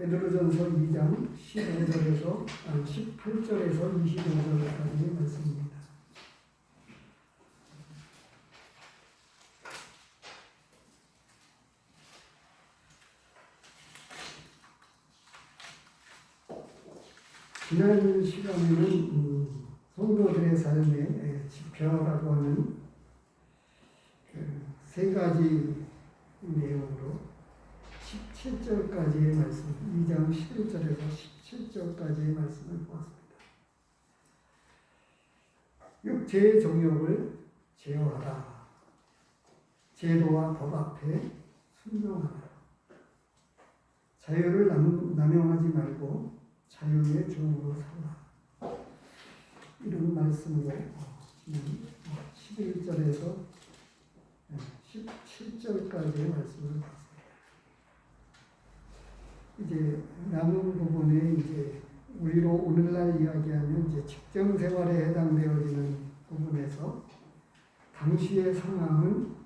베드로전서 2장 18절에서 25절까지의 말씀입니다. 지난 시간에는 성도들의 삶의 지표라고 하는 세 가지 내용으로 17절까지의 말씀, 2장 11절에서 17절까지의 말씀을 보았습니다. 육체의 정욕을 제어하라. 제도와 법 앞에 순종하라. 자유를 남용하지 말고 자유의 종으로 살라. 이런 말씀으로 11절에서 17절까지의 말씀을 봤습니다. 이제 남은 부분에 이제 우리로 오늘날 이야기하면 이제 직장 생활에 해당되어지는 부분에서 당시의 상황은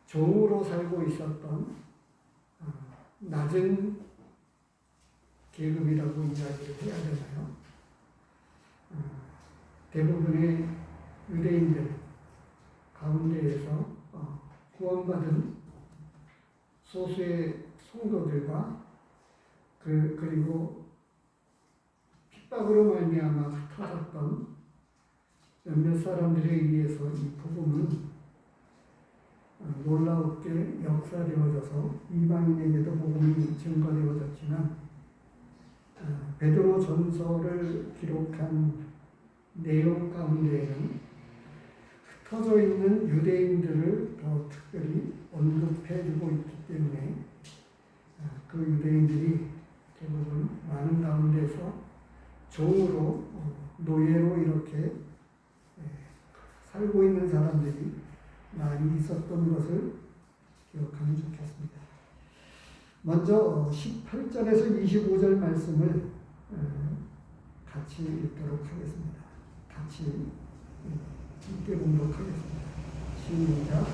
종으로 살고 있었던 낮은 계급이라고 이야기를 해야 되나요? 대부분의 유대인들 가운데에서 구원받은 소수의 성도들과 그리고 핍박으로 말미암아 흩어졌던 몇몇 사람들에 의해서 이 복음은 놀랍게 역사되어져서 이방인에게도 복음이 증거되어졌지만 베드로 전서를 기록한 내용 가운데에는 흩어져 있는 유대인들을 더 특별히 언급해주고 있기 때문에 그 유대인들이 대부분 많은 가운데서 종으로 노예로 이렇게 살고 있는 사람들이 많이 있었던 것을 기억하면 좋겠습니다. 먼저 18절에서 25절 말씀을 같이 읽도록 하겠습니다. 같이 함께 봉독하겠습니다. 시작.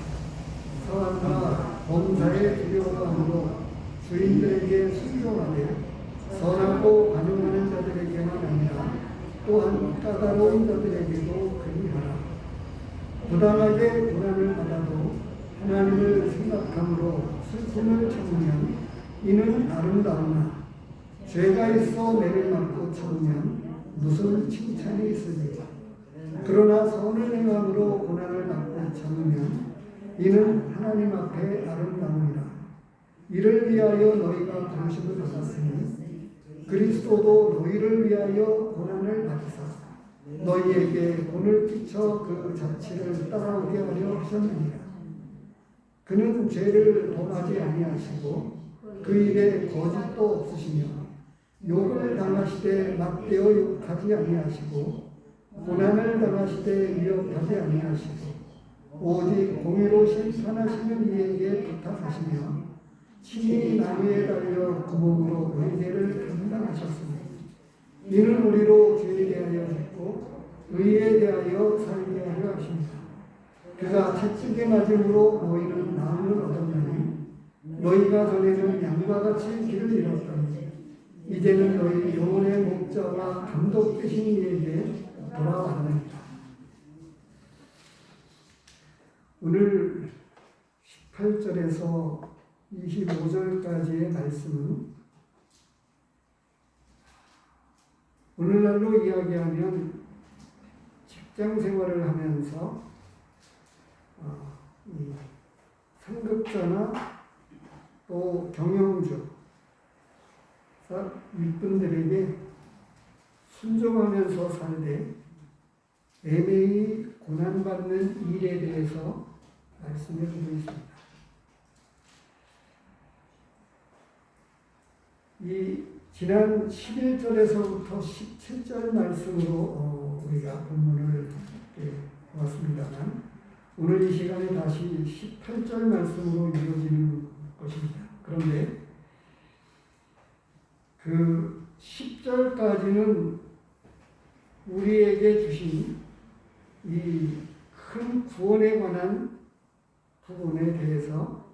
선함과 범사의 두려움으로 주인들에게 순종하되 선하고 관용하는 자들에게만 아니라 또한 까다로운 자들에게도 그리하라. 부당하게 고난을 받아도 하나님을 생각함으로 슬픔을 참으면 이는 아름다우나 죄가 있어 매를 맞고 참으면 무슨 칭찬이 있으리까. 그러나 선을 행함으로 고난을 받고 참으면 이는 하나님 앞에 아름다우니라. 이를 위하여 너희가 부르심을 받았으니 그리스도도 너희를 위하여 고난을 받으사 너희에게 본을 끼쳐 그 자취를 따라오게 하려 하셨느니라. 그는 죄를 범하지 아니하시고 그 입에 거짓도 없으시며 욕을 당하시되 맞대어 욕하지 아니하시고 고난을 당하시되 위협하지 아니하시고 오직 공의로 심판하시는 이에게 부탁하시며 친히 나무에 달려 구멍으로 의제를 감당하셨으니 이는 우리로 죄에 대하여 죽고 의에 대하여 살게 하려 하십니다. 그가 채찍에 맞음으로 너희는 나음을 얻었나니 너희가 전에는 양과 같이 길을 잃었더니 이제는 너희 영혼의 목자와 감독 되신 이에게 돌아왔느니라. 오늘 18절에서 25절까지의 말씀은 오늘날로 이야기하면 직장 생활을 하면서 이 상급자나 또 경영주 윗분들에게 순종하면서 살되 매매히 고난받는 일에 대해서 말씀해 주고 있습니다. 이 지난 11절에서부터 17절 말씀으로 우리가 본문을 보았습니다만 오늘 이 시간에 다시 18절 말씀으로 이루어지는 것입니다. 그런데 그 10절까지는 우리에게 주신 이 큰 구원에 관한 부분에 대해서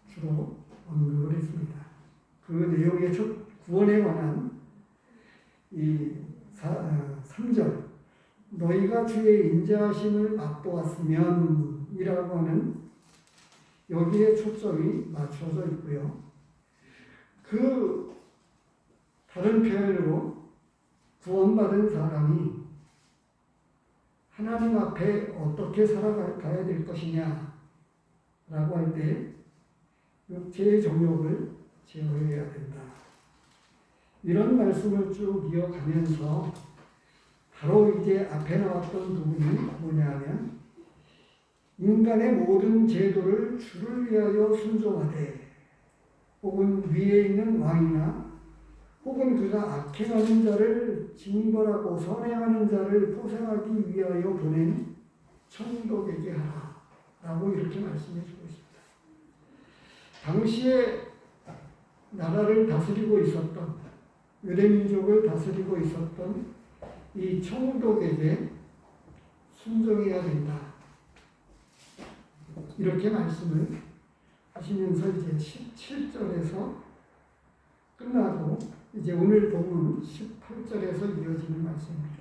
주로 언급을 했습니다. 그 내용의 구원에 관한 이 3절 너희가 주의 인자하심을 맛보았으면 이라고 하는 여기에 초점이 맞춰져 있고요. 그 다른 표현으로 구원받은 사람이 하나님 앞에 어떻게 살아가야 될 것이냐 라고 할 때 육체의 정욕을 제어해야 된다. 이런 말씀을 쭉 이어가면서 바로 이제 앞에 나왔던 부분이 뭐냐면 인간의 모든 제도를 주를 위하여 순종하되 혹은 위에 있는 왕이나 혹은 그가 악행하는 자를 징벌하고 선행하는 자를 포상하기 위하여 보낸 총독에게 하라 라고 이렇게 말씀해 주고 있습니다. 당시에 나라를 다스리고 있었던 유대민족을 다스리고 있었던 이 총독에게 순종해야 된다. 이렇게 말씀을 하시면서 이제 17절에서 끝나고 이제 오늘 본문 18절에서 이어지는 말씀입니다.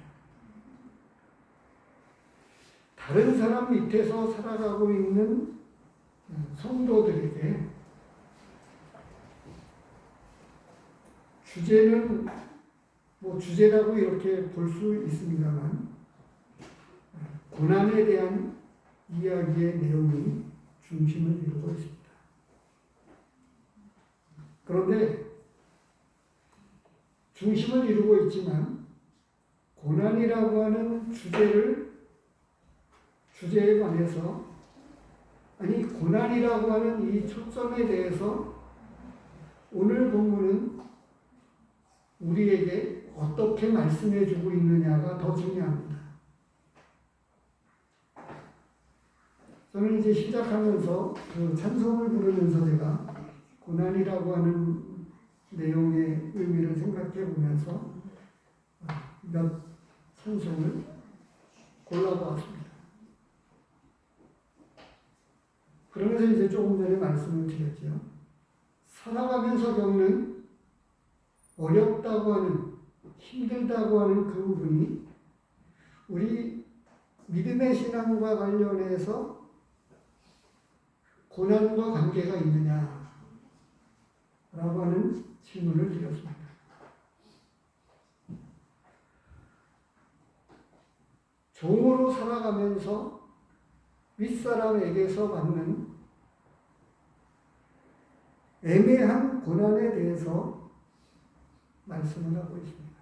다른 사람 밑에서 살아가고 있는 성도들에게 주제는 주제라고 이렇게 볼 수 있습니다만 고난에 대한 이야기의 내용이 중심을 이루고 있습니다. 그런데 중심을 이루고 있지만 고난이라고 하는 주제에 관해서 고난이라고 하는 이 초점에 대해서 오늘 본문은 우리에게 어떻게 말씀해 주고 있느냐가 더 중요합니다. 저는 이제 시작하면서 그 찬송을 부르면서 제가 고난이라고 하는 내용의 의미를 생각해 보면서 몇 찬송을 골라보았습니다. 그러면서 이제 조금 전에 말씀을 드렸죠. 살아가면서 겪는 어렵다고 하는, 힘들다고 하는 그 부분이 우리 믿음의 신앙과 관련해서 고난과 관계가 있느냐 라고 하는 질문을 드렸습니다. 종으로 살아가면서 윗사람에게서 받는 애매한 고난에 대해서 말씀을 하고 있습니다.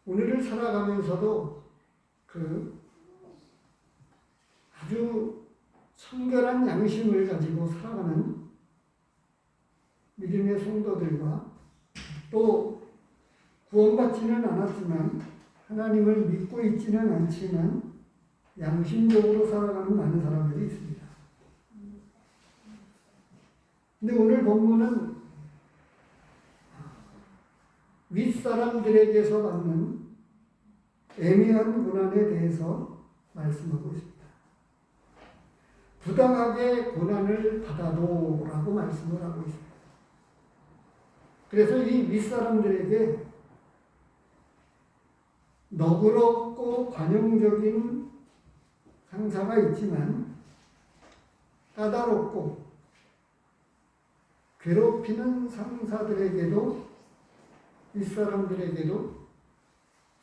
오늘을 살아가면서도 그 아주 청결한 양심을 가지고 살아가는 믿음의 성도들과 또 구원받지는 않았지만 하나님을 믿고 있지는 않지만 양심적으로 살아가는 많은 사람들이 있습니다. 근데 오늘 본문은 윗사람들에게서 받는 애매한 고난에 대해서 말씀하고 있습니다. 부당하게 고난을 받아도 라고 말씀을 하고 있습니다. 그래서 이 윗사람들에게 너그럽고 관용적인 상사가 있지만 까다롭고 괴롭히는 상사들에게도 윗사람들에게도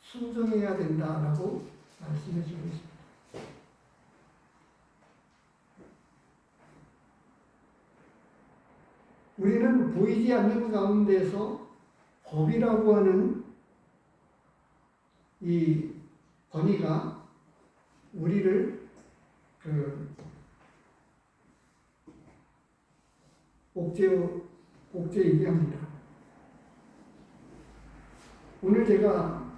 순종해야 된다라고 말씀해 주고 있습니다. 우리는 보이지 않는 가운데서 법이라고 하는 이 권위가 우리를 옥죄이게 합니다. 오늘 제가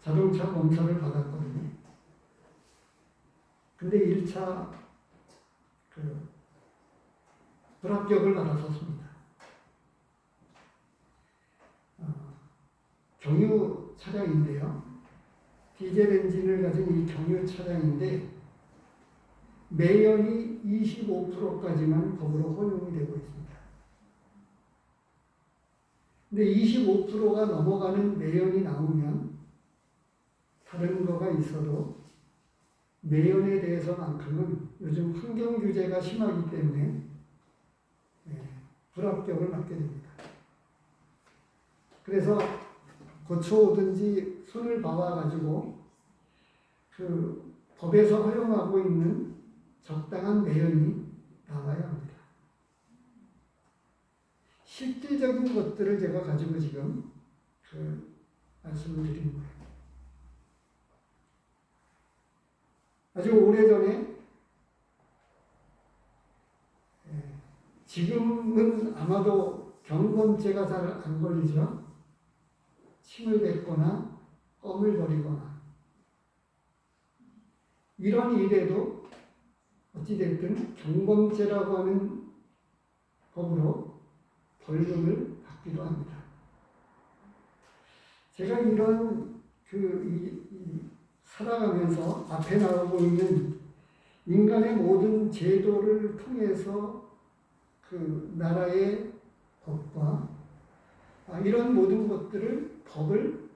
자동차 검사를 받았거든요. 근데 1차 불합격을 받았었습니다. 경유 차량인데요. 디젤 엔진을 가진 이 경유 차량인데 매연이 25%까지만 법으로 허용이 되고 있습니다. 근데 25%가 넘어가는 매연이 나오면 다른 거가 있어도 매연에 대해서만큼은 요즘 환경 규제가 심하기 때문에 불합격을 받게 됩니다. 그래서 고쳐오든지 손을 봐와가지고 그 법에서 허용하고 있는 적당한 매연이 나와야 합니다. 실질적인 것들을 제가 가지고 지금 말씀을 드리는 거예요. 아주 오래전에 지금은 아마도 경범죄가 잘 안 걸리죠. 침을 뱉거나 껌을 버리거나 이런 일에도 어찌됐든 경범죄라고 하는 법으로 벌금을 받기도 합니다. 제가 이런 살아가면서 앞에 나오고 있는 인간의 모든 제도를 통해서 그 나라의 법과 이런 모든 것들을 법을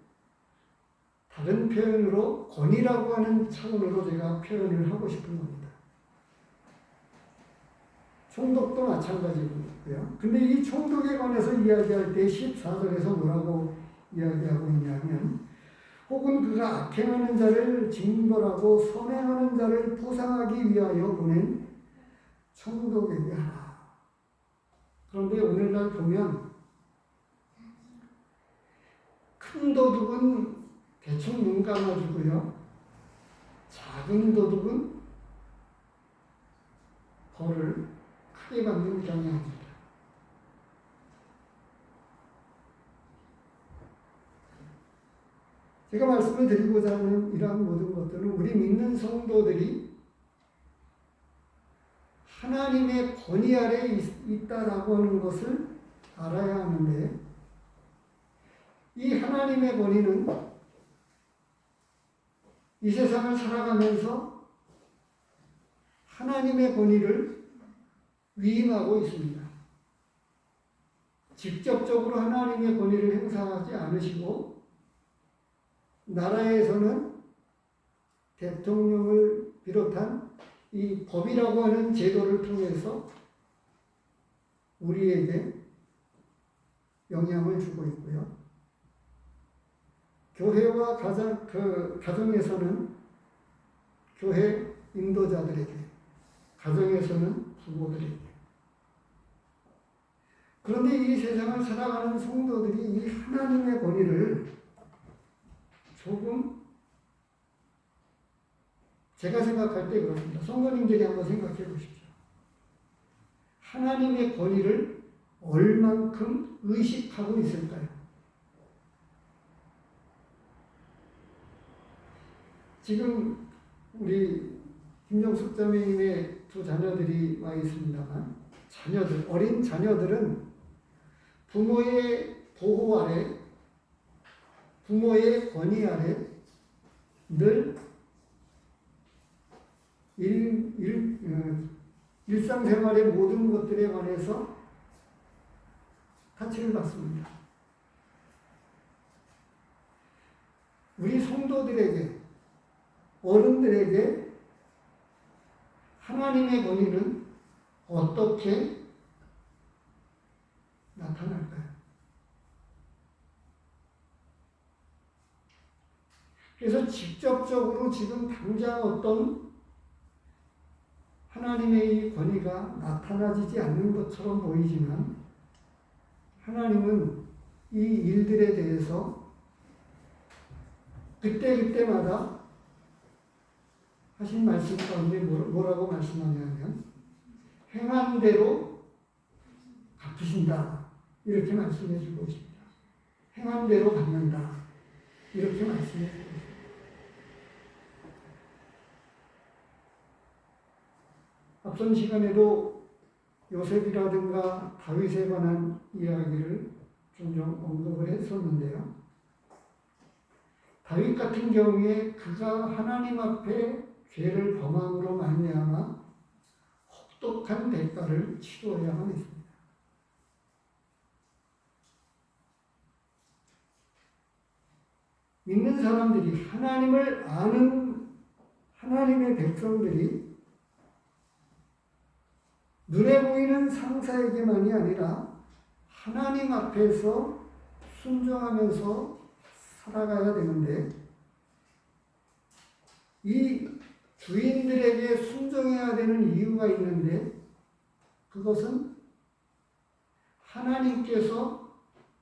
다른 표현으로 권위라고 하는 차원으로 제가 표현을 하고 싶은 겁니다. 총독도 마찬가지고요. 근데 이 총독에 관해서 이야기할 때 14절에서 뭐라고 이야기하고 있냐면 혹은 그가 악행하는 자를 징벌하고 선행하는 자를 보상하기 위하여 보낸 총독에게 하라. 그런데 오늘날 보면 큰 도둑은 대충 눈 감아주고요. 작은 도둑은 벌을 크게 받는 경향입니다. 제가 말씀을 드리고자 하는 이러한 모든 것들은 우리 믿는 성도들이 하나님의 권위 아래 있다라고 하는 것을 알아야 하는데 이 하나님의 권위는 이 세상을 살아가면서 하나님의 권위를 위임하고 있습니다. 직접적으로 하나님의 권위를 행사하지 않으시고 나라에서는 대통령을 비롯한 이 법이라고 하는 제도를 통해서 우리에게 영향을 주고 있고요. 교회와 가정에서는 교회 인도자들에게, 가정에서는 부모들에게. 그런데 이 세상을 살아가는 성도들이 이 하나님의 권위를 조금 제가 생각할 때 그렇습니다. 성도님들이 한번 생각해 보십시오. 하나님의 권위를 얼만큼 의식하고 있을까요? 지금 우리 김정숙 자매님의 두 자녀들이 와 있습니다만 어린 자녀들은 부모의 보호 아래, 부모의 권위 아래 늘 일상생활의 모든 것들에 관해서 타치를 받습니다. 우리 성도들에게, 어른들에게 하나님의 권위는 어떻게 나타날까요? 그래서 직접적으로 지금 당장 어떤 하나님의 이 권위가 나타나지지 않는 것처럼 보이지만 하나님은 이 일들에 대해서 그때마다 하신 말씀 가운데 뭐라고 말씀하냐면 행한 대로 갚으신다 이렇게 말씀해 주고 있습니다. 행한 대로 갚는다 이렇게 말씀해 주고 있습니다. 앞선 시간에도 요셉이라든가 다윗에 관한 이야기를 종종 언급을 했었는데요. 다윗 같은 경우에 그가 하나님 앞에 죄를 범함으로 말미암아 혹독한 대가를 치러야만 했습니다. 믿는 사람들이, 하나님을 아는 하나님의 백성들이 눈에 보이는 상사에게만이 아니라 하나님 앞에서 순종하면서 살아가야 되는데, 이 주인들에게 순종해야 되는 이유가 있는데, 그것은 하나님께서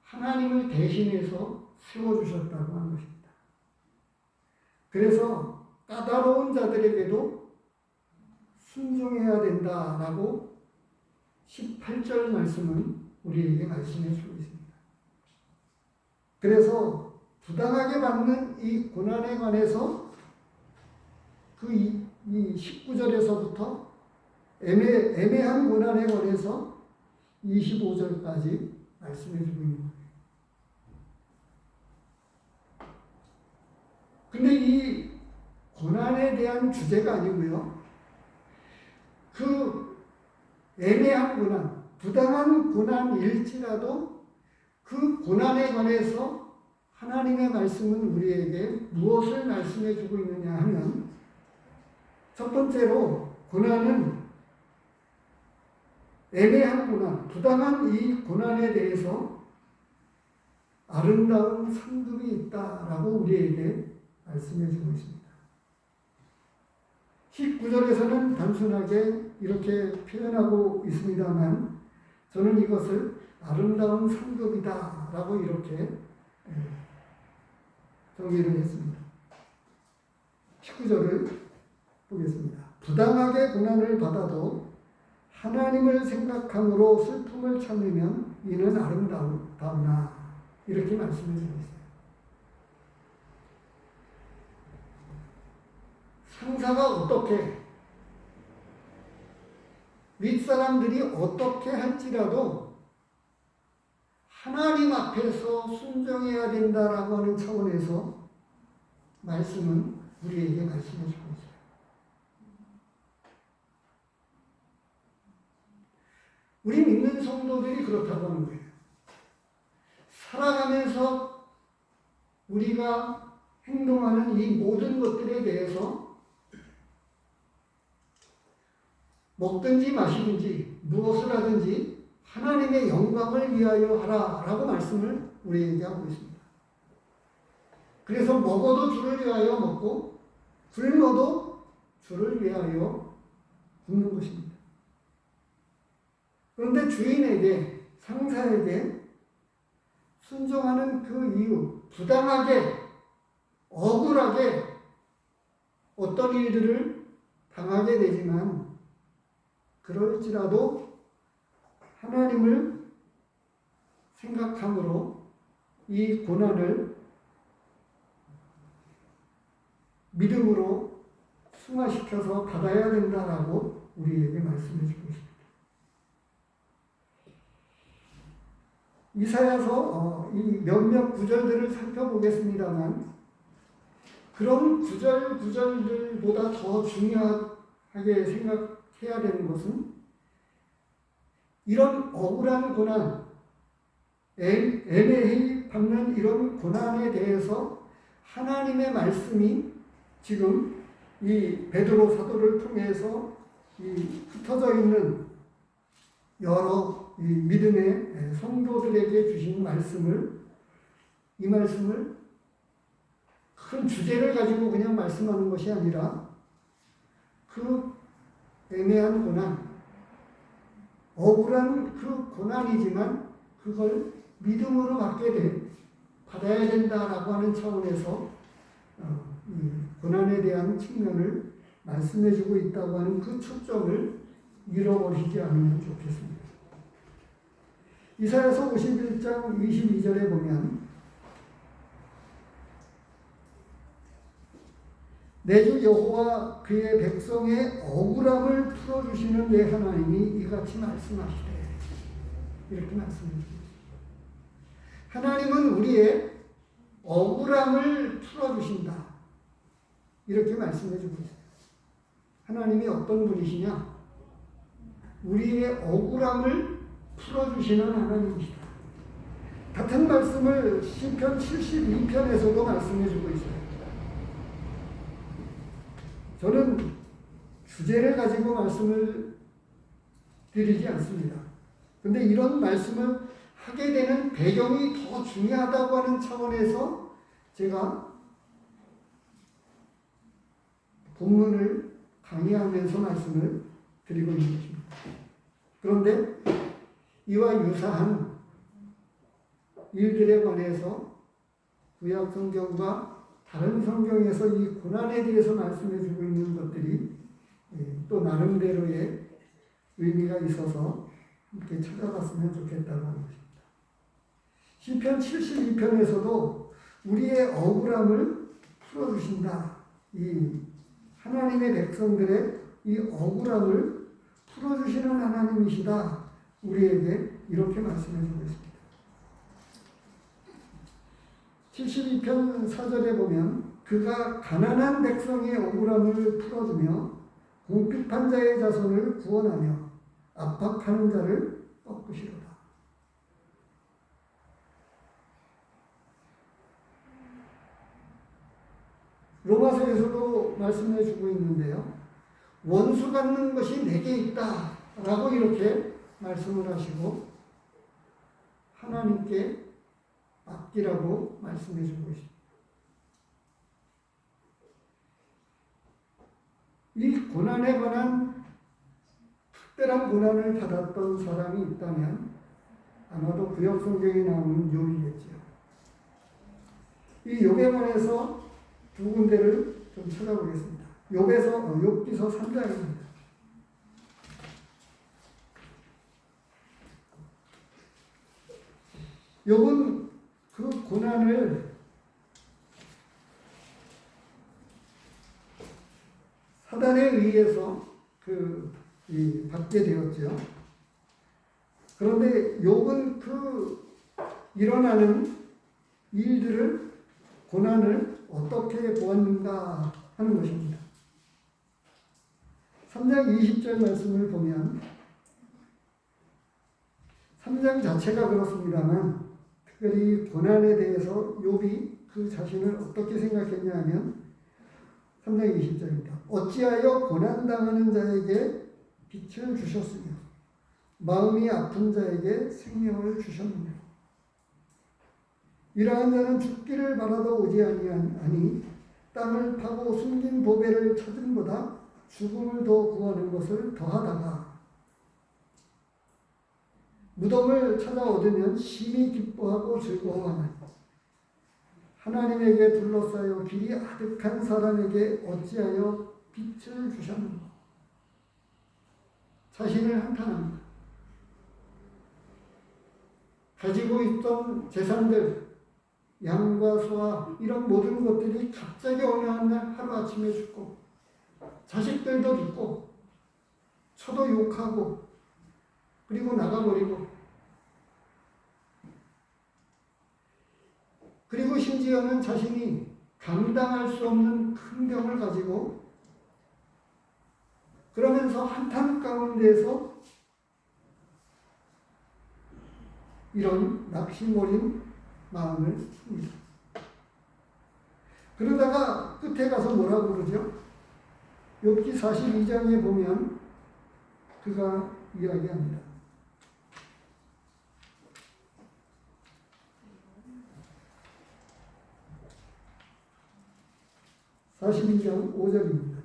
하나님을 대신해서 세워주셨다고 하는 것입니다. 그래서 까다로운 자들에게도 순종해야 된다라고 18절 말씀은 우리에게 말씀해 주고 있습니다. 그래서 부당하게 받는 이 고난에 관해서 이 19절에서부터 애매한 고난에 관해서 25절까지 말씀해 주고 있는 거예요. 근데 이 고난에 대한 주제가 아니고요, 그 애매한 고난, 부당한 고난일지라도 그 고난에 관해서 하나님의 말씀은 우리에게 무엇을 말씀해 주고 있느냐 하면, 첫 번째로 고난은 애매한 고난, 부당한 이 고난에 대해서 아름다운 상급이 있다라고 우리에게 말씀해 주고 있습니다. 19절에서는 단순하게 이렇게 표현하고 있습니다만, 저는 이것을 아름다운 상급이다 라고 이렇게 정의를 했습니다. 19절을 보겠습니다. 부당하게 고난을 받아도 하나님을 생각함으로 슬픔을 참으면 이는 아름다우나, 이렇게 말씀해 주고 있어요. 상사가 어떻게, 윗사람들이 어떻게 할지라도 하나님 앞에서 순종해야 된다라고 하는 차원에서 말씀은 우리에게 말씀해 주고 있어요. 우리 믿는 성도들이 그렇다고 하는 거예요. 살아가면서 우리가 행동하는 이 모든 것들에 대해서 먹든지 마시든지 무엇을 하든지 하나님의 영광을 위하여 하라라고 말씀을 우리에게 하고 있습니다. 그래서 먹어도 주를 위하여 먹고 굶어도 주를 위하여 굶는 것입니다. 그런데 주인에게, 상사에게 순종하는 그 이유, 부당하게, 억울하게 어떤 일들을 당하게 되지만, 그럴지라도 하나님을 생각함으로 이 고난을 믿음으로 승화시켜서 받아야 된다라고 우리에게 말씀해 주고 있습니다. 이사야서 이 몇몇 구절들을 살펴보겠습니다만, 그런 구절들보다 더 중요하게 생각해야 되는 것은, 이런 억울한 고난, 애매히 받는 이런 고난에 대해서 하나님의 말씀이 지금 이 베드로 사도를 통해서 이 흩어져 있는 여러 이 믿음의 성도들에게 주신 말씀을, 이 말씀을 큰 주제를 가지고 그냥 말씀하는 것이 아니라, 그 애매한 고난, 억울한 그 고난이지만 그걸 믿음으로 받아야 된다라고 하는 차원에서 이 고난에 대한 측면을 말씀해 주고 있다고 하는 그 초점을 잃어버리지 않으면 좋겠습니다. 이사야서 51장 22절에 보면, 내 주 여호와 그의 백성의 억울함을 풀어주시는 내 하나님이 이같이 말씀하시되, 이렇게 말씀해 주십니다. 하나님은 우리의 억울함을 풀어주신다. 이렇게 말씀해 주고 있어요. 하나님이 어떤 분이시냐? 우리의 억울함을 풀어주시는 하나님이시다. 같은 말씀을 시편 72편에서도 말씀해 주고 있어요. 저는 주제를 가지고 말씀을 드리지 않습니다. 근데 이런 말씀을 하게 되는 배경이 더 중요하다고 하는 차원에서 제가 본문을 강의하면서 말씀을 드리고 있는 것입니다. 그런데 이와 유사한 일들에 관해서 구약 성경과 다른 성경에서 이 고난에 대해서 말씀해 주고 있는 것들이 또 나름대로의 의미가 있어서 이렇게 찾아봤으면 좋겠다고 하는 것입니다. 시편 72편에서도 우리의 억울함을 풀어주신다. 이 하나님의 백성들의 이 억울함을 풀어주시는 하나님이시다. 우리에게 이렇게 말씀해 주고 있습니다. 72편 4절에 보면 그가 가난한 백성의 억울함을 풀어주며 궁핍한 자의 자손을 구원하며 압박하는 자를 꺾으시로다. 로마서에서도 말씀해 주고 있는데요. 원수 갚는 것이 내게 있다 라고 이렇게 말씀을 하시고 하나님께 맡기라고 말씀해 주고 있습니다. 이 고난에 관한 특별한 고난을 받았던 사람이 있다면 아마도 구약 성경에 나오는 욥이겠지요. 이 욥에 관해서 두 군데를 좀 찾아보겠습니다. 욥기서 3장입니다. 욥은 그 고난을 사단에 의해서 받게 되었죠. 그런데 욥은 그 일어나는 일들을 고난을 어떻게 보았는가 하는 것입니다. 3장 20절 말씀을 보면 3장 자체가 그렇습니다만 특별히 고난에 대해서 욥이 그 자신을 어떻게 생각했냐 하면 3장 20절입니다. 어찌하여 고난당하는 자에게 빛을 주셨으며 마음이 아픈 자에게 생명을 주셨느냐. 이러한 자는 죽기를 바라도 오지 아니하니 땅을 파고 숨긴 보배를 찾음보다 죽음을 더 구하는 것을 더하다가 무덤을 찾아 얻으면 심히 기뻐하고 즐거워하나니 하나님에게 둘러싸여 길이 아득한 사람에게 어찌하여 빛을 주셨는가. 자신을 한탄합니다. 가지고 있던 재산들, 양과 소와 이런 모든 것들이 갑자기 어느 한 날 하루아침에 죽고 자식들도 죽고 저도 욕하고 그리고 나가버리고 그리고 심지어는 자신이 감당할 수 없는 큰 병을 가지고 그러면서 한탄 가운데서 이런 낙심어린 마음을 씁니다. 그러다가 끝에 가서 뭐라고 그러죠? 욥기 42장에 보면 그가 이야기합니다. 42장 5절입니다.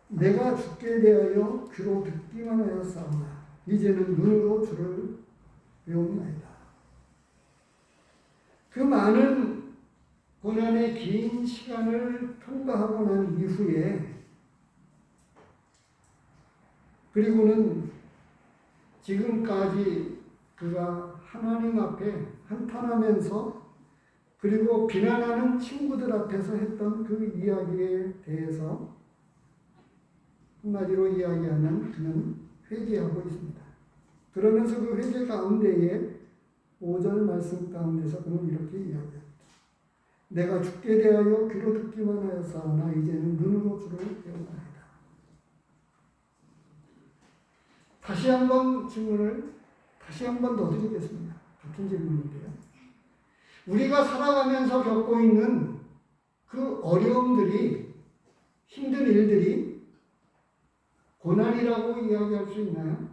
내가 주께 대하여 귀로 듣기만 하였사오나 이제는 눈으로 주를 배웁나이다. 그 많은 고난의 긴 시간을 통과하고 난 이후에 그리고는 지금까지 그가 하나님 앞에 한탄하면서 그리고 비난하는 친구들 앞에서 했던 그 이야기에 대해서 한마디로 이야기하면 그는 회개하고 있습니다. 그러면서 그 회개 가운데에 5절 말씀 가운데서 그는 이렇게 이야기합니다. 내가 주께 대하여 귀로 듣기만 하였사오나 이제는 눈으로 주를 배우나이다. 다시 한번 질문을 다시 한번 더 드리겠습니다. 같은 질문인데요. 우리가 살아가면서 겪고 있는 그 어려움들이, 힘든 일들이 고난이라고 이야기할 수 있나요?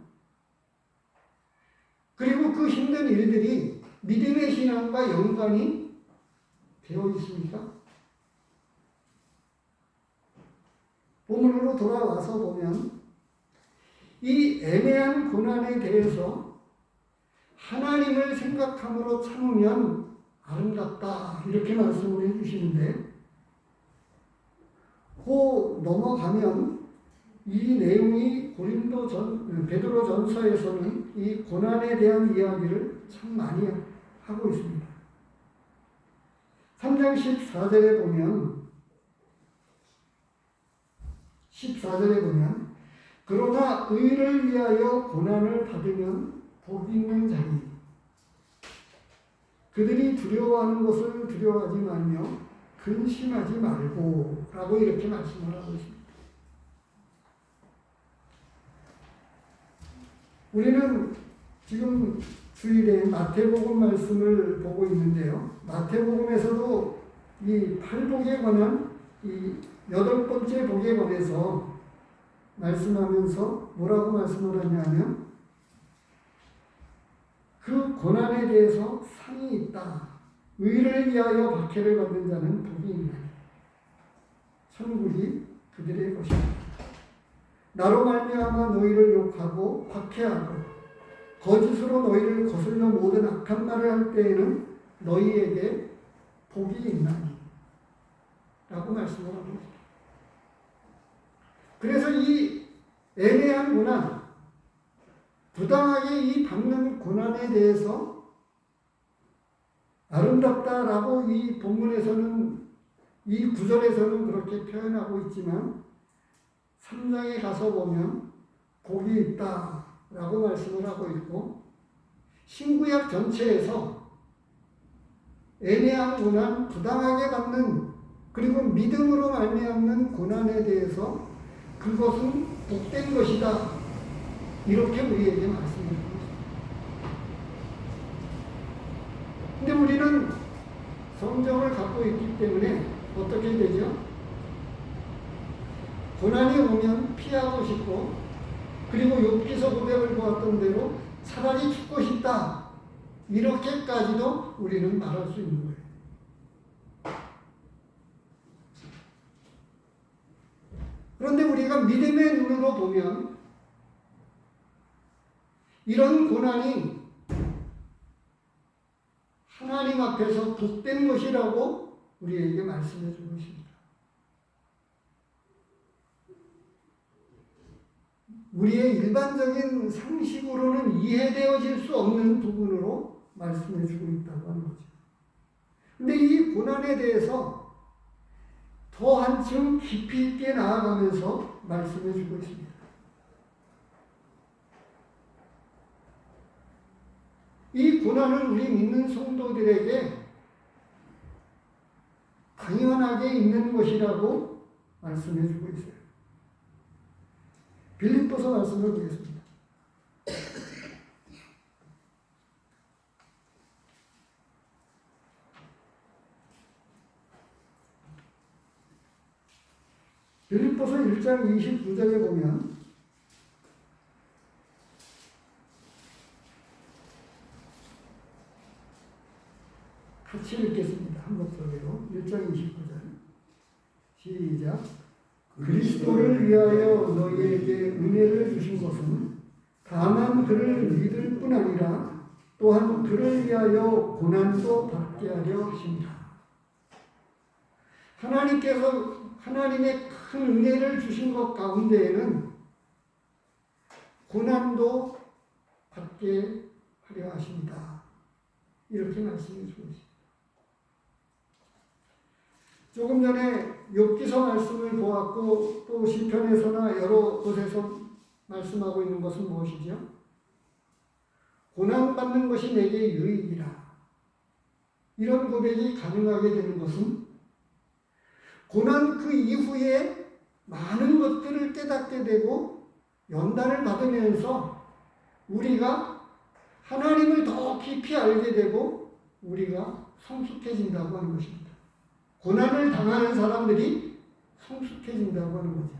그리고 그 힘든 일들이 믿음의 신앙과 연관이 되어 있습니까? 본문으로 돌아와서 보면 이 애매한 고난에 대해서 하나님을 생각함으로 참으면 아름답다 이렇게 말씀을 해주시는데 그 넘어가면 이 내용이 베드로 전서에서는 이 고난에 대한 이야기를 참 많이 하고 있습니다. 3장 14절에 보면 그러나 의를 위하여 고난을 받으면 복이 있는 자니 그들이 두려워하는 것을 두려워하지 말며 근심하지 말고 라고 이렇게 말씀을 하고 있습니다. 우리는 지금 주일에 마태복음 말씀을 보고 있는데요. 마태복음에서도 이 8복에 관한 이 8번째 복에 관해서 말씀하면서 뭐라고 말씀을 하냐면 그 고난에 대해서 상이 있다. 의를 위하여 박해를 받는 자는 복이 있나니 천국이 그들의 것이다. 나로 말미암아 너희를 욕하고 박해하고 거짓으로 너희를 거슬려 모든 악한 말을 할 때에는 너희에게 복이 있나니 라고 말씀을 하고 있습니다. 그래서 이 애매한 고난, 부당하게 이 받는 고난에 대해서 아름답다라고 이 본문에서는 이 구절에서는 그렇게 표현하고 있지만 3장에 가서 보면 복이 있다라고 말씀을 하고 있고 신구약 전체에서 애매한 고난, 부당하게 받는 그리고 믿음으로 말미암는 고난에 대해서 그것은 복된 것이다. 이렇게 우리에게 말씀을 하고 있습니다. 근데 우리는 성경을 갖고 있기 때문에 어떻게 되죠? 고난이 오면 피하고 싶고 그리고 욥기서 고백을 보았던 대로 차라리 죽고 싶다. 이렇게까지도 우리는 말할 수 있는 거예요. 그런데 우리가 믿음의 눈으로 보면 이런 고난이 하나님 앞에서 복된 것이라고 우리에게 말씀해 주고 있습니다. 우리의 일반적인 상식으로는 이해되어질 수 없는 부분으로 말씀해 주고 있다고 하는 거죠. 근데 이 고난에 대해서 더 한층 깊이 있게 나아가면서 말씀해 주고 있습니다. 이 고난은 우리 믿는 성도들에게 당연하게 있는 것이라고 말씀해 주고 있어요. 빌립보서 말씀을 보겠습니다. 빌립보서 1장 29절에 보면 같이 읽겠습니다. 한 목소리로 1장 29절 시작. 그리스도를 위하여 너희에게 은혜를 주신 것은 다만 그를 믿을 뿐 아니라 또한 그를 위하여 고난도 받게 하려 하십니다. 하나님께서 하나님의 큰 은혜를 주신 것 가운데에는 고난도 받게 하려 하십니다. 이렇게 말씀해 주고 있습니다. 조금 전에 욥기서 말씀을 보았고 또 시편에서나 여러 곳에서 말씀하고 있는 것은 무엇이죠? 고난받는 것이 내게 유익이라. 이런 고백이 가능하게 되는 것은 고난 그 이후에 많은 것들을 깨닫게 되고 연단을 받으면서 우리가 하나님을 더 깊이 알게 되고 우리가 성숙해진다고 하는 것입니다. 고난을 당하는 사람들이 성숙해진다고 하는 거죠.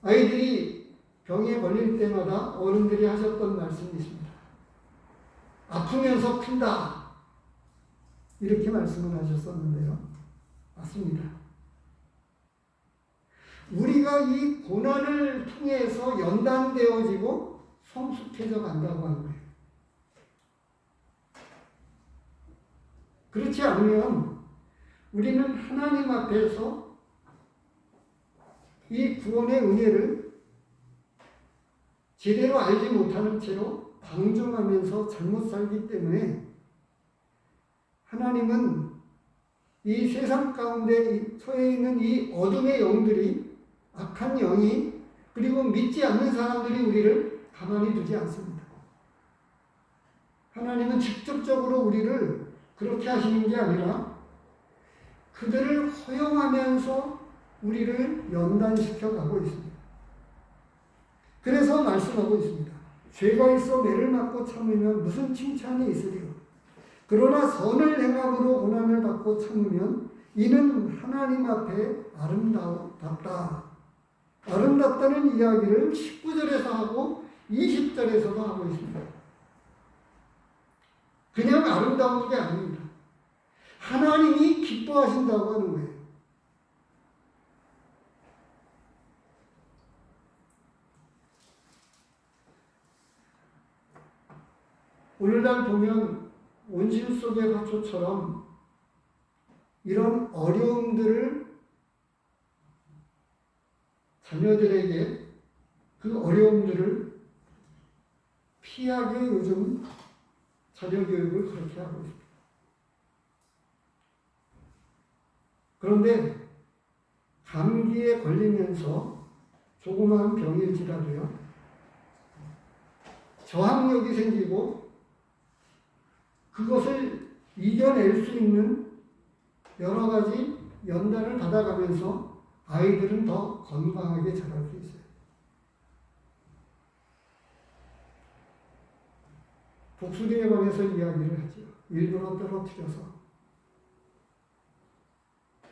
아이들이 병에 걸릴 때마다 어른들이 하셨던 말씀이 있습니다. 아프면서 큰다. 이렇게 말씀을 하셨었는데요. 맞습니다. 우리가 이 고난을 통해서 연단되어지고 성숙해져 간다고 하는 거예요. 그렇지 않으면 우리는 하나님 앞에서 이 구원의 은혜를 제대로 알지 못하는 채로 방종하면서 잘못 살기 때문에 하나님은 이 세상 가운데 처해 있는 이 어둠의 영들이 악한 영이 그리고 믿지 않는 사람들이 우리를 가만히 두지 않습니다. 하나님은 직접적으로 우리를 그렇게 하시는 게 아니라 그들을 허용하면서 우리를 연단시켜 가고 있습니다. 그래서 말씀하고 있습니다. 죄가 있어 매를 맞고 참으면 무슨 칭찬이 있으리요. 그러나 선을 행함으로 고난을 받고 참으면 이는 하나님 앞에 아름답다. 아름답다는 이야기를 19절에서 하고 20절에서도 하고 있습니다. 그냥 아름다운 게 아닙니다. 하나님이 기뻐하신다고 하는 거예요. 오늘날 보면 온실 속의 화초처럼 이런 어려움들을 자녀들에게 그 어려움들을 피하게 요즘 자녀 교육을 그렇게 하고 있습니다. 그런데 감기에 걸리면서 조그마한 병일지라도요, 저항력이 생기고 그것을 이겨낼 수 있는 여러 가지 연단을 받아가면서 아이들은 더 건강하게 자랄 수 있어요. 독수리에 관해서 이야기를 하죠. 일부러 떨어뜨려서.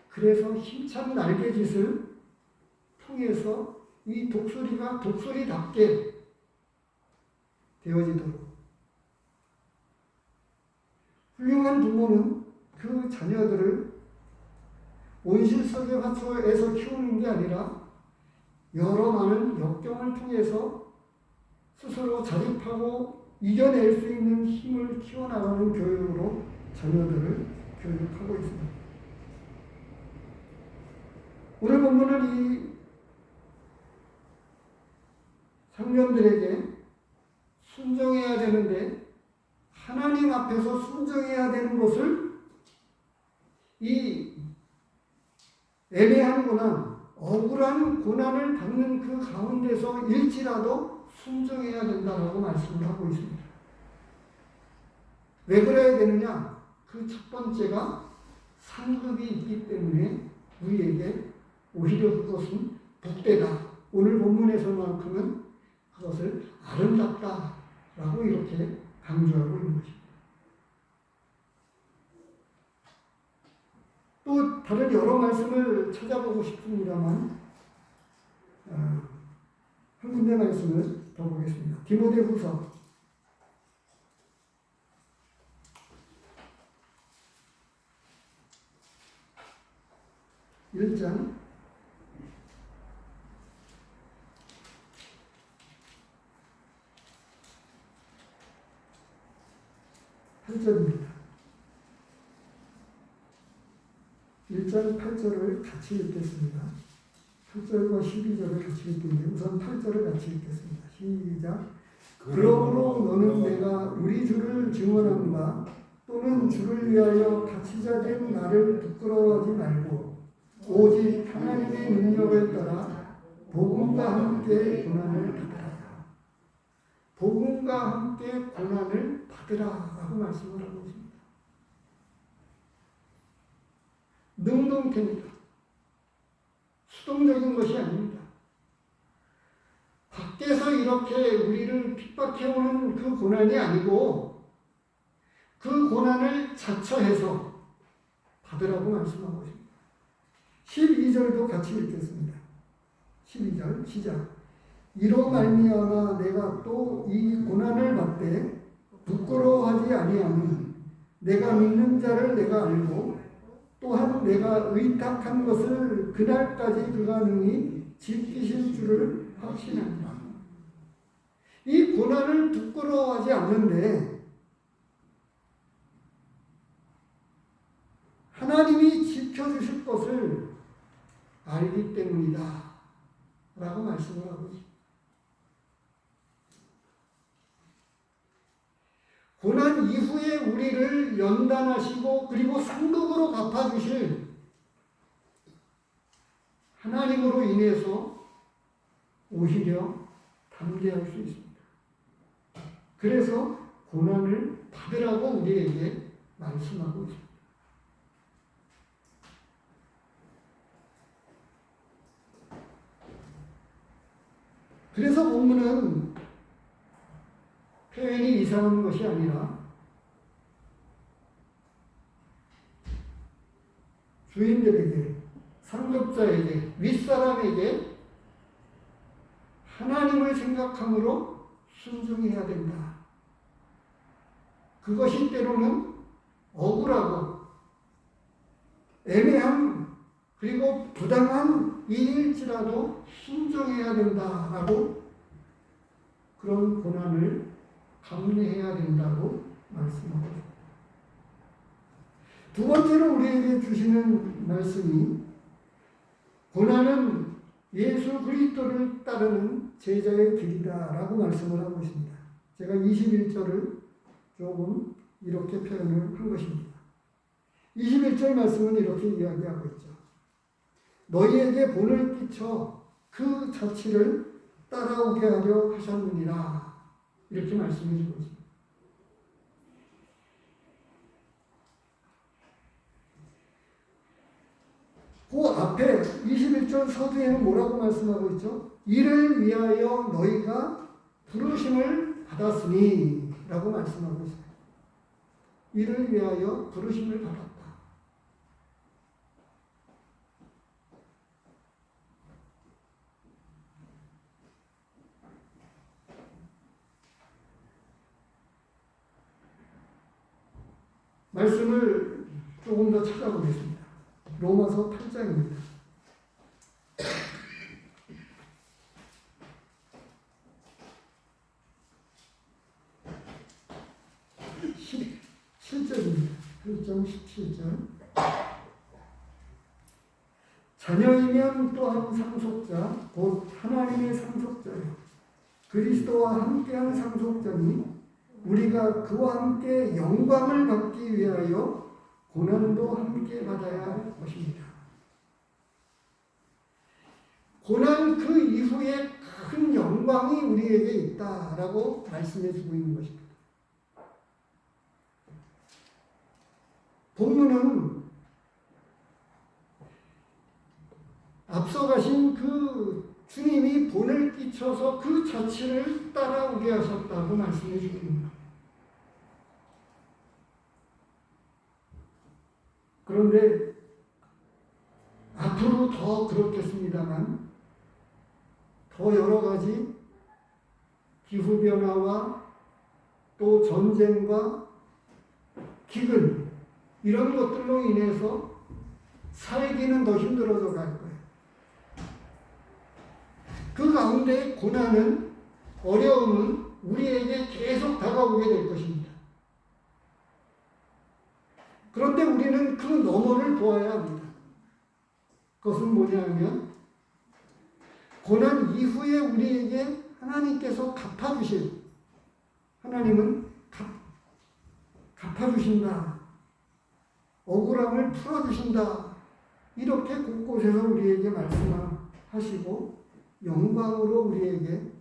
그래서 힘찬 날개짓을 통해서 이 독수리가 독수리답게 되어지도록. 훌륭한 부모는 그 자녀들을 온실 속의 화초에서 키우는 게 아니라 여러 많은 역경을 통해서 스스로 자립하고 이겨낼 수 있는 힘을 키워나가는 교육으로 자녀들을 교육하고 있습니다. 오늘 본문은 이 청년들에게 순종해야 되는데 하나님 앞에서 순종해야 되는 것을 이 애매한 고난, 억울한 고난을 받는 그 가운데서 일지라도 순종해야 된다고 말씀을 하고 있습니다. 왜 그래야 되느냐? 그 첫 번째가 상급이 있기 때문에 우리에게 오히려 그것은 복되다. 오늘 본문에서만큼은 그것을 아름답다라고 이렇게 강조하고 있는 것입니다. 또 다른 여러 말씀을 찾아보고 싶습니다만 한 군데 말씀을 더 보겠습니다. 디모데후서 1장 8절입니다. 1장 8절을 같이 읽겠습니다. 8절과 12절을 같이 읽겠는데 우선 8절을 같이 읽겠습니다. 시작. 그러므로 너는 내가 우리 주를 증언함과 또는 주를 위하여 가치자 된 나를 부끄러워하지 말고 오직 하나님의 능력을 따라 복음과 함께 고난을 받으라. 복음과 함께 고난을 받으라라고 말씀을 하고 있습니다. 능동태입니다. 수동적인 것이 아닙니다. 밖에서 이렇게 우리를 핍박해오는 그 고난이 아니고 그 고난을 자처해서 받으라고 말씀하고 있습니다. 12절도 같이 읽겠습니다. 12절 시작. 이로 말미암아 내가 또 이 고난을 받되 부끄러워하지 아니하니 내가 믿는 자를 내가 알고 또한 내가 의탁한 것을 그날까지 그가 능히 지키실 줄을 확신합니다. 이 고난을 부끄러워하지 않는데 하나님이 지켜주실 것을 알기 때문이다 라고 말씀을 하고 있습니다. 고난 이후에 우리를 연단하시고 그리고 상급으로 갚아주실 하나님으로 인해서 오히려 담대할 수 있습니다. 그래서 고난을 받으라고 우리에게 말씀하고 있습니다. 그래서 본문은 표현이 이상한 것이 아니라 주인들에게, 상급자에게, 윗사람에게 하나님을 생각함으로 순종해야 된다. 그것이 때로는 억울하고 애매한 그리고 부당한 일일지라도 순종해야 된다라고 그런 고난을 감내해야 된다고 말씀하고 있습니다. 두 번째로 우리에게 주시는 말씀이 고난은 예수 그리스도를 따르는 제자의 길이다라고 말씀을 하고 있습니다. 제가 21절을 조금 이렇게 표현을 한 것입니다. 21절 말씀은 이렇게 이야기하고 있죠. 너희에게 본을 끼쳐 그 자취를 따라오게 하려 하셨느니라. 이렇게 말씀해 주고 있습니다. 그 앞에 21절 서두에는 뭐라고 말씀하고 있죠? 이를 위하여 너희가 부르심을 받았으니 라고 말씀하고 있어요. 이를 위하여 부르심을 받았다. 말씀을 조금 더 찾아보겠습니다. 로마서 8장입니다. 17절입니다. 8장 17절. 자녀이면 또한 상속자, 곧 하나님의 상속자요. 그리스도와 함께한 상속자니 우리가 그와 함께 영광을 받기 위하여 고난도 함께 받아야 할 것입니다. 고난 그 이후에 큰 영광이 우리에게 있다라고 말씀해 주고 있는 것입니다. 본문은 앞서 가신 그 주님이 본을 끼쳐서 그 자취를 따라오게 하셨다고 말씀해 주십니다. 그런데 앞으로 더 그렇겠습니다만 더 여러 가지 기후변화와 또 전쟁과 기근 이런 것들로 인해서 살기는 더 힘들어져 갈 거예요. 그 가운데 고난은, 어려움은 우리에게 계속 다가오게 될 것입니다. 그런데 우리는 그 너머를 보아야 합니다. 그것은 뭐냐면 고난 이후에 우리에게 하나님께서 갚아주실 하나님은 갚아주신다. 억울함을 풀어주신다. 이렇게 곳곳에서 우리에게 말씀하시고 영광으로 우리에게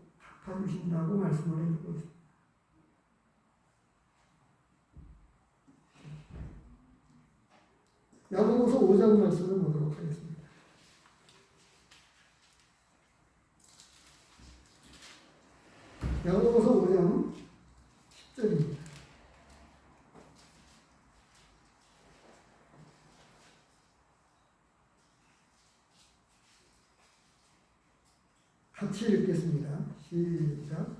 갚아주신다고 말씀을 해주고 있습니다. 야고보서 5장 말씀을 보도록 하겠습니다. 야고보서 5장 10절입니다. 같이 읽겠습니다. 시작.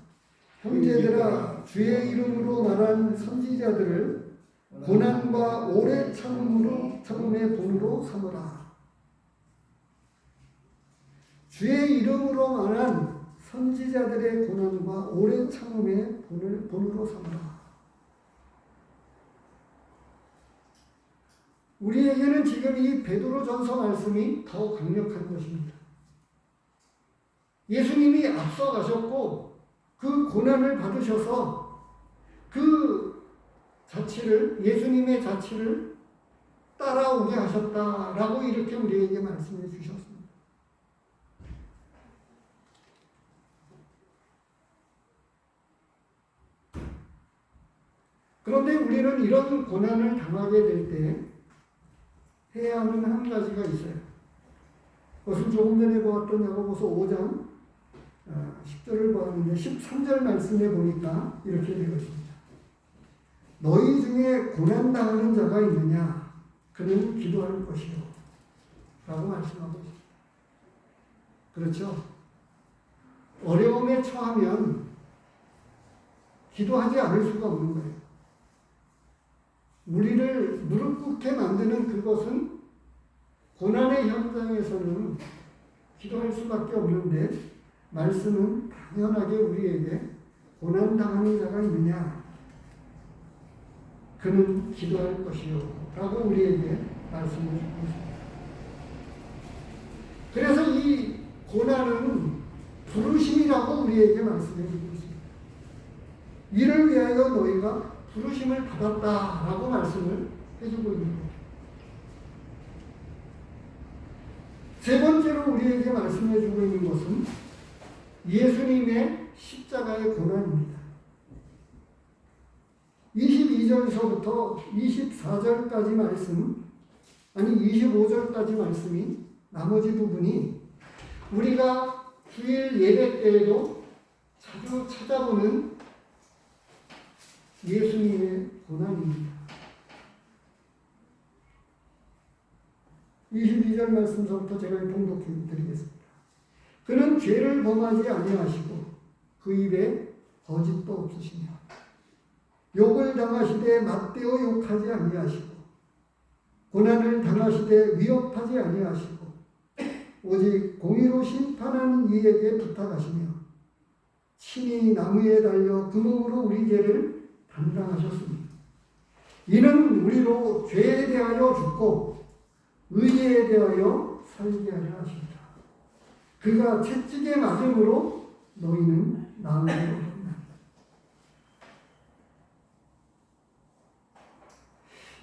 형제들아, 주의 이름으로 말한 선지자들을 고난과 오래 참음의 본으로 삼으라. 주의 이름으로 말한 선지자들의 고난과 오래 참음의 본으로 삼으라. 우리에게는 지금 이 베드로전서 말씀이 더 강력한 것입니다. 예수님이 앞서가셨고 그 고난을 받으셔서 그 자취를, 예수님의 자취를 따라오게 하셨다라고 이렇게 우리에게 말씀해 주셨습니다. 그런데 우리는 이런 고난을 당하게 될 때 해야 하는 한 가지가 있어요. 그것은 조금 전에 보았던 야고보서 5장 10절을 보았는데 13절 말씀에 보니까 이렇게 되어 있습니다. 너희 중에 고난당하는 자가 있느냐? 그는 기도할 것이요. 라고 말씀하고 있습니다. 그렇죠? 어려움에 처하면 기도하지 않을 수가 없는 거예요. 우리를 무릎 꿇게 만드는 그것은 고난의 현장에서는 기도할 수밖에 없는데 말씀은 당연하게 우리에게 고난당하는 자가 있느냐? 그는 기도할 것이요. 라고 우리에게 말씀을 주고 있습니다. 그래서 이 고난은 부르심이라고 우리에게 말씀해 주고 있습니다. 이를 위하여 너희가 부르심을 받았다라고 말씀을 해주고 있는 거예요. 세 번째로 우리에게 말씀해 주고 있는 것은 예수님의 십자가의 고난입니다. 22절에서부터 24절까지 말씀, 아니 25절까지 말씀이 나머지 부분이 우리가 주일 예배 때에도 자주 찾아보는 예수님의 고난입니다. 22절 말씀서부터 제가 봉독해 드리겠습니다. 그는 죄를 범하지 아니하시고 그 입에 거짓도 없으시며 욕을 당하시되 맞대어 욕하지 아니하시고 고난을 당하시되 위협하지 아니하시고 오직 공의로 심판하는 이에게 부탁하시며 친히 나무에 달려 그 몸으로 우리 죄를 담당하셨습니다. 이는 우리로 죄에 대하여 죽고 의에 대하여 살게 하려 하십니다. 그가 채찍에 맞음으로 너희는 나음을 얻었나니.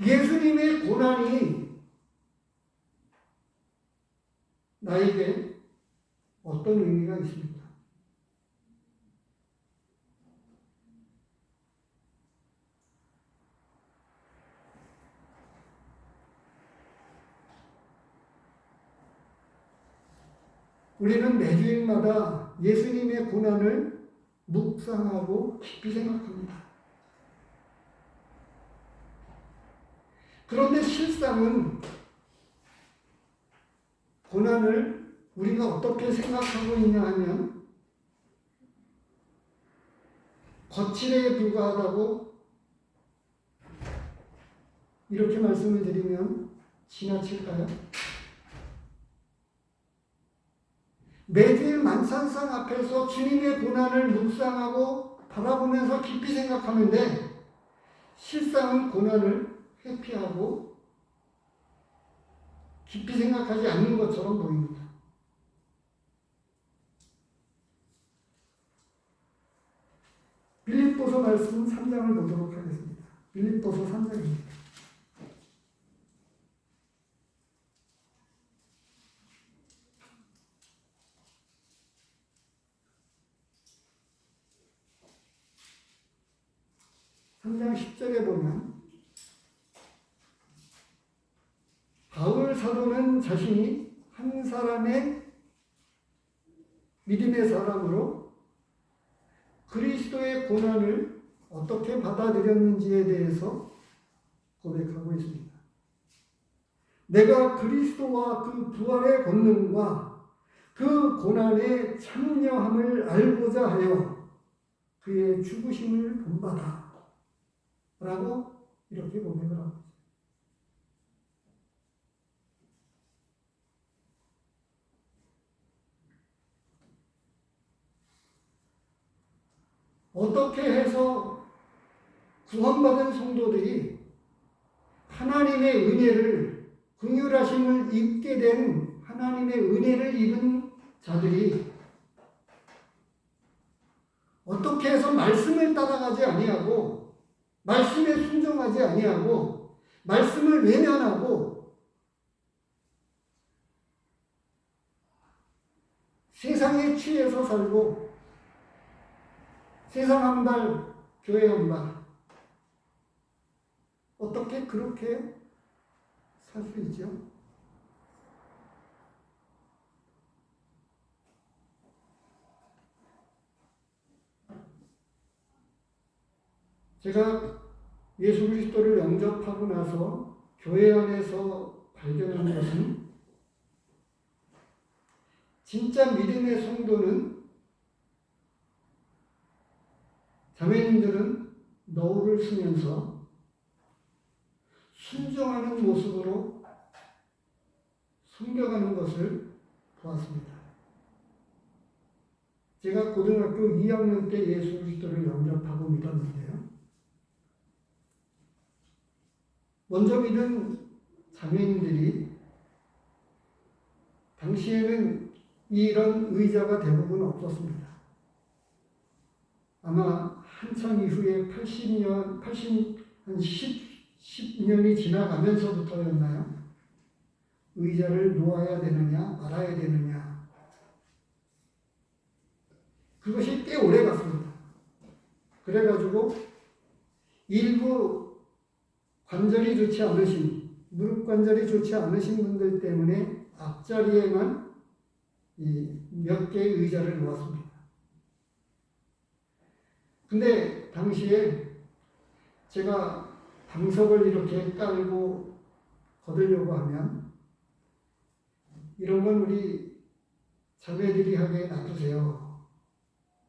예수님의 고난이 나에게 어떤 의미가 있습니까? 우리는 매주일마다 예수님의 고난을 묵상하고 깊이 생각합니다. 그런데 실상은 고난을 우리가 어떻게 생각하고 있냐 하면 거칠에 불과하다고 이렇게 말씀을 드리면 지나칠까요? 매주일 만찬상 앞에서 주님의 고난을 묵상하고 바라보면서 깊이 생각하는데 실상은 고난을 회피하고 깊이 생각하지 않는 것처럼 보입니다. 빌립보서 말씀 3장을 보도록 하겠습니다. 빌립보서 3장입니다. 삼장 10절에 보면 바울 사도는 자신이 한 사람의 믿음의 사람으로 그리스도의 고난을 어떻게 받아들였는지에 대해서 고백하고 있습니다. 내가 그리스도와 그 부활의 권능과 그 고난에 참여함을 알고자 하여 그의 죽으심을 본받아 라고 이렇게 고백을 하고 있습니다. 어떻게 해서 구원받은 성도들이 하나님의 은혜를, 긍휼하심을 입게 된 하나님의 은혜를 입은 자들이 어떻게 해서 말씀을 따라가지 아니하고 말씀에 순종하지 아니하고 말씀을 외면하고 세상에 취해서 살고 세상 한 발, 교회 한 발. 어떻게 그렇게 살 수 있죠? 제가 예수 그리스도를 영접하고 나서 교회 안에서 발견한 것은 진짜 믿음의 성도는 자매님들은 너울을 쓰면서 순종하는 모습으로 섬겨가는 것을 보았습니다. 제가 고등학교 2학년 때 예수 그리스도를 영접하고 믿었는데요. 먼저 믿은 자매님들이 당시에는 이런 의자가 대부분 없었습니다. 아마 한참 이후에 10년이 지나가면서부터였나요? 의자를 놓아야 되느냐, 말아야 되느냐. 그것이 꽤 오래 갔습니다. 그래가지고 일부 관절이 좋지 않으신, 무릎 관절이 좋지 않으신 분들 때문에 앞자리에만 몇 개의 의자를 놓았습니다. 근데 당시에 제가 방석을 이렇게 깔고 거들려고 하면 이런 건 우리 자매들이 하게 놔두세요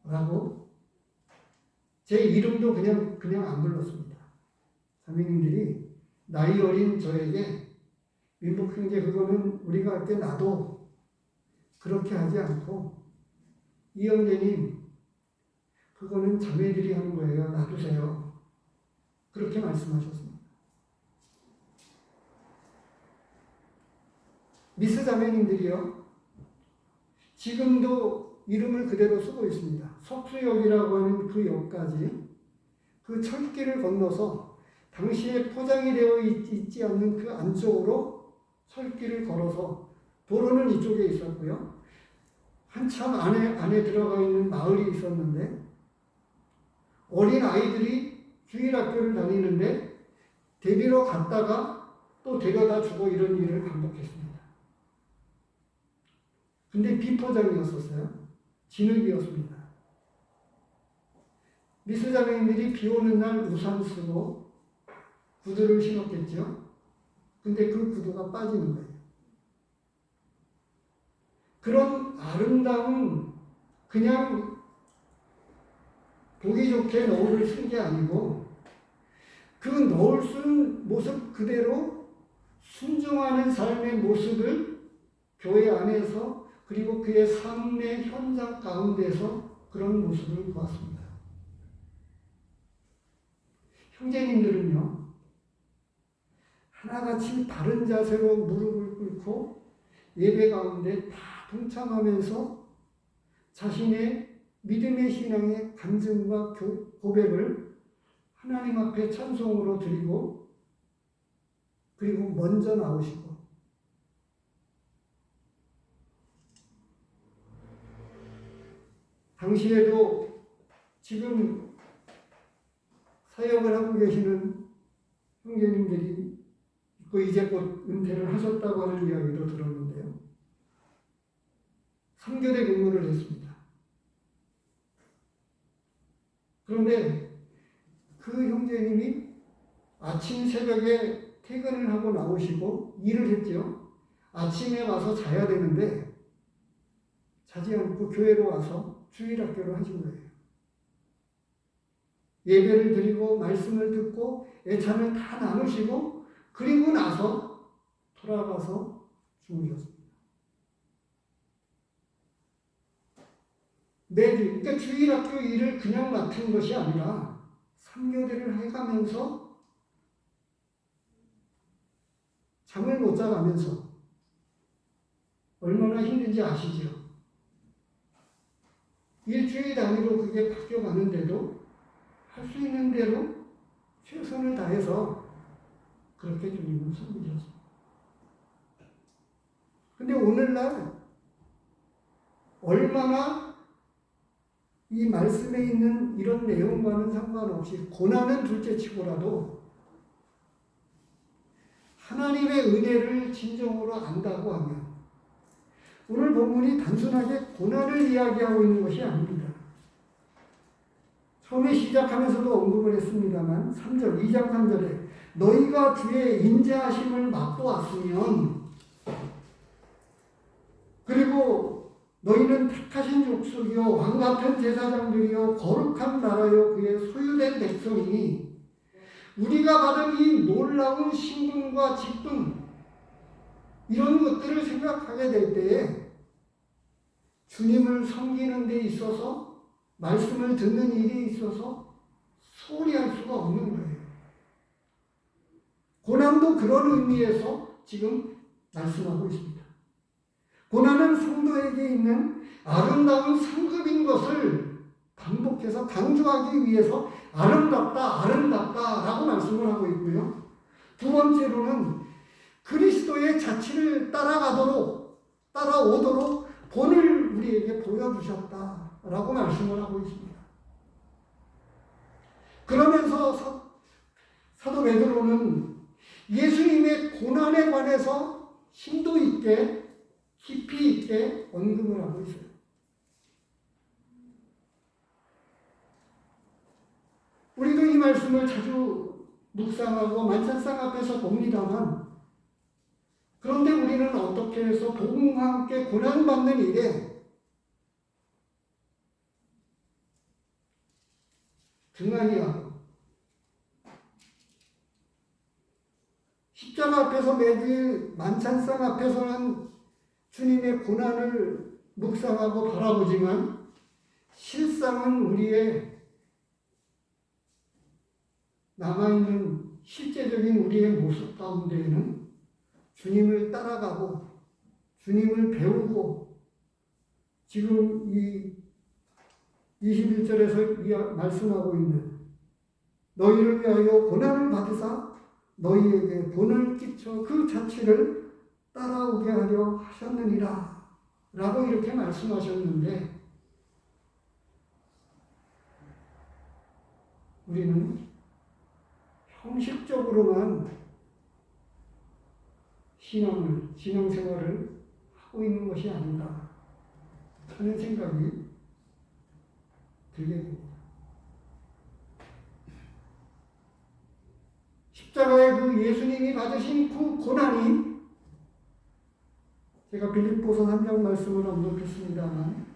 라고 제 이름도 그냥 안 불렀습니다. 자매님들이 나이 어린 저에게 민복 형제 그거는 우리가 할 때 놔도 그렇게 하지 않고 이 형제님 그거는 자매들이 하는 거예요. 놔두세요. 그렇게 말씀하셨습니다. 미스 자매님들이요. 지금도 이름을 그대로 쓰고 있습니다. 석수역이라고 하는 그 역까지 그 철길을 건너서 당시에 포장이 되어 있지 않는 그 안쪽으로 철길을 걸어서 도로는 이쪽에 있었고요. 한참 안에 들어가 있는 마을이 있었는데 어린 아이들이 주일학교를 다니는데 데리러 갔다가 또 데려다 주고 이런 일을 반복했습니다. 근데 비포장이었었어요. 진흙이었습니다. 미수자매님들이 비 오는 날 우산 쓰고 구두를 신었겠죠. 근데 그 구두가 빠지는 거예요. 그런 아름다운 그냥 보기 좋게 너울을 쓴 게 아니고 그 너울 쓴 모습 그대로 순종하는 삶의 모습을 교회 안에서 그리고 그의 삶의 현장 가운데서 그런 모습을 보았습니다. 형제님들은요, 하나같이 바른 자세로 무릎을 꿇고 예배 가운데 다 동참하면서 자신의 믿음의 신앙의 간증과 고백을 하나님 앞에 찬송으로 드리고 그리고 먼저 나오시고 당시에도 지금 사역을 하고 계시는 형제님들이 있고 이제 곧 은퇴를 하셨다고 하는 이야기도 들었는데요. 3교대 근무를 했습니다. 그런데 그 형제님이 아침 새벽에 퇴근을 하고 나오시고 일을 했죠. 아침에 와서 자야 되는데 자지 않고 교회로 와서 주일학교를 하신 거예요. 예배를 드리고 말씀을 듣고 애찬을 다 나누시고 그리고 나서 돌아가서 주무셨습니다. 매주, 그러니까 주일학교 일을 그냥 맡은 것이 아니라 3교대를 해가면서 잠을 못 자가면서 얼마나 힘든지 아시죠? 일주일 단위로 그게 바뀌어가는데도 할 수 있는 대로 최선을 다해서 그렇게 주님을 섬기셨습니다. 근데 오늘날 얼마나 이 말씀에 있는 이런 내용과는 상관없이 고난은 둘째치고라도 하나님의 은혜를 진정으로 안다고 하면 오늘 본문이 단순하게 고난을 이야기하고 있는 것이 아닙니다. 처음에 시작하면서도 언급을 했습니다만 3절, 2장 3절에 너희가 주의 인자하심을 맛보았으면 그리고 너희는 택하신 족속이요 왕같은 제사장들이요 거룩한 나라요 그의 소유된 백성이니 우리가 받은 이 놀라운 신분과 직분 이런 것들을 생각하게 될 때에 주님을 섬기는 데 있어서 말씀을 듣는 일에 있어서 소홀히 할 수가 없는 거예요. 고난도 그런 의미에서 지금 말씀하고 있습니다. 고난은 성도에게 있는 아름다운 상급인 것을 반복해서 강조하기 위해서 아름답다, 아름답다라고 말씀을 하고 있고요. 두 번째로는 그리스도의 자취를 따라오도록 본을 우리에게 보여주셨다라고 말씀을 하고 있습니다. 그러면서 사도 베드로는 예수님의 고난에 관해서 심도 있게 깊이 있게 언급을 하고 있어요. 우리도 이 말씀을 자주 묵상하고 만찬상 앞에서 봅니다만 그런데 우리는 어떻게 해서 복음과 함께 고난받는 일에 등한히 하고 십자가 앞에서 매주 만찬상 앞에서는 주님의 고난을 묵상하고 바라보지만 실상은 우리의 남아있는 실제적인 우리의 모습 가운데에는 주님을 따라가고 주님을 배우고 지금 이 21절에서 말씀하고 있는 너희를 위하여 고난을 받으사 너희에게 본을 끼쳐 그 자취를 따라오게 하려 하셨느니라 라고 이렇게 말씀하셨는데 우리는 형식적으로만 신앙생활을 하고 있는 것이 아닌가 하는 생각이 들게 됩니다. 십자가의 그 예수님이 받으신 그 고난이 제가 빌립보서 3장 말씀을 언급했습니다만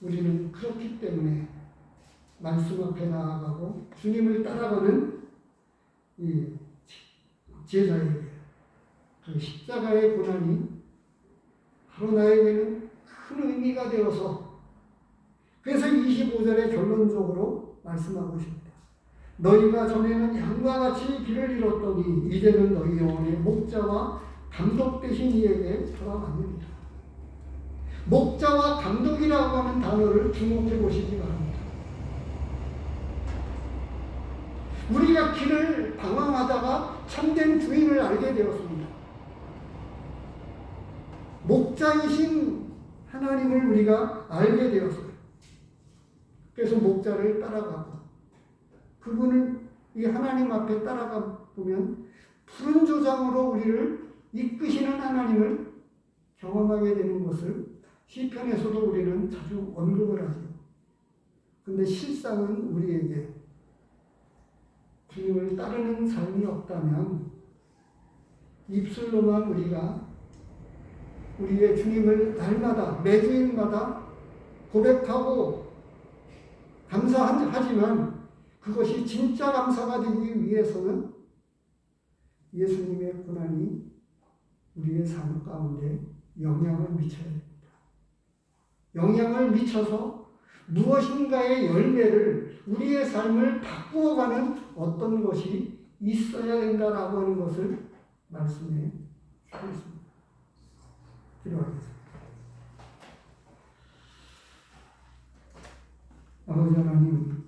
우리는 그렇기 때문에 말씀 앞에 나아가고 주님을 따라가는 이 제자에게 그 십자가의 고난이 바로 나에게는 큰 의미가 되어서 그래서 25절에 결론적으로 말씀하고 있습니다. 너희가 전에는 양과 같이 길을 잃었더니 이제는 너희 영혼의 목자와 감독 되신 이에게 돌아갑니다. 목자와 감독이라고 하는 단어를 주목해 보시기 바랍니다. 우리가 길을 방황하다가 참된 주인을 알게 되었습니다. 목자이신 하나님을 우리가 알게 되었어요. 그래서 목자를 따라가고 그분을 이 하나님 앞에 따라가 보면 푸른 조장으로 우리를 이끄시는 하나님을 경험하게 되는 것을 시편에서도 우리는 자주 언급을 하죠. 근데 실상은 우리에게 주님을 따르는 삶이 없다면 입술로만 우리가 우리의 주님을 날마다 매주일마다 고백하고 감사하지만 그것이 진짜 감사가 되기 위해서는 예수님의 고난이 우리의 삶 가운데 영향을 미쳐야 됩니다. 영향을 미쳐서 무엇인가의 열매를 우리의 삶을 바꾸어가는 어떤 것이 있어야 된다라고 하는 것을 말씀해 주셨습니다. 기도하겠습니다. 아버지 하나님,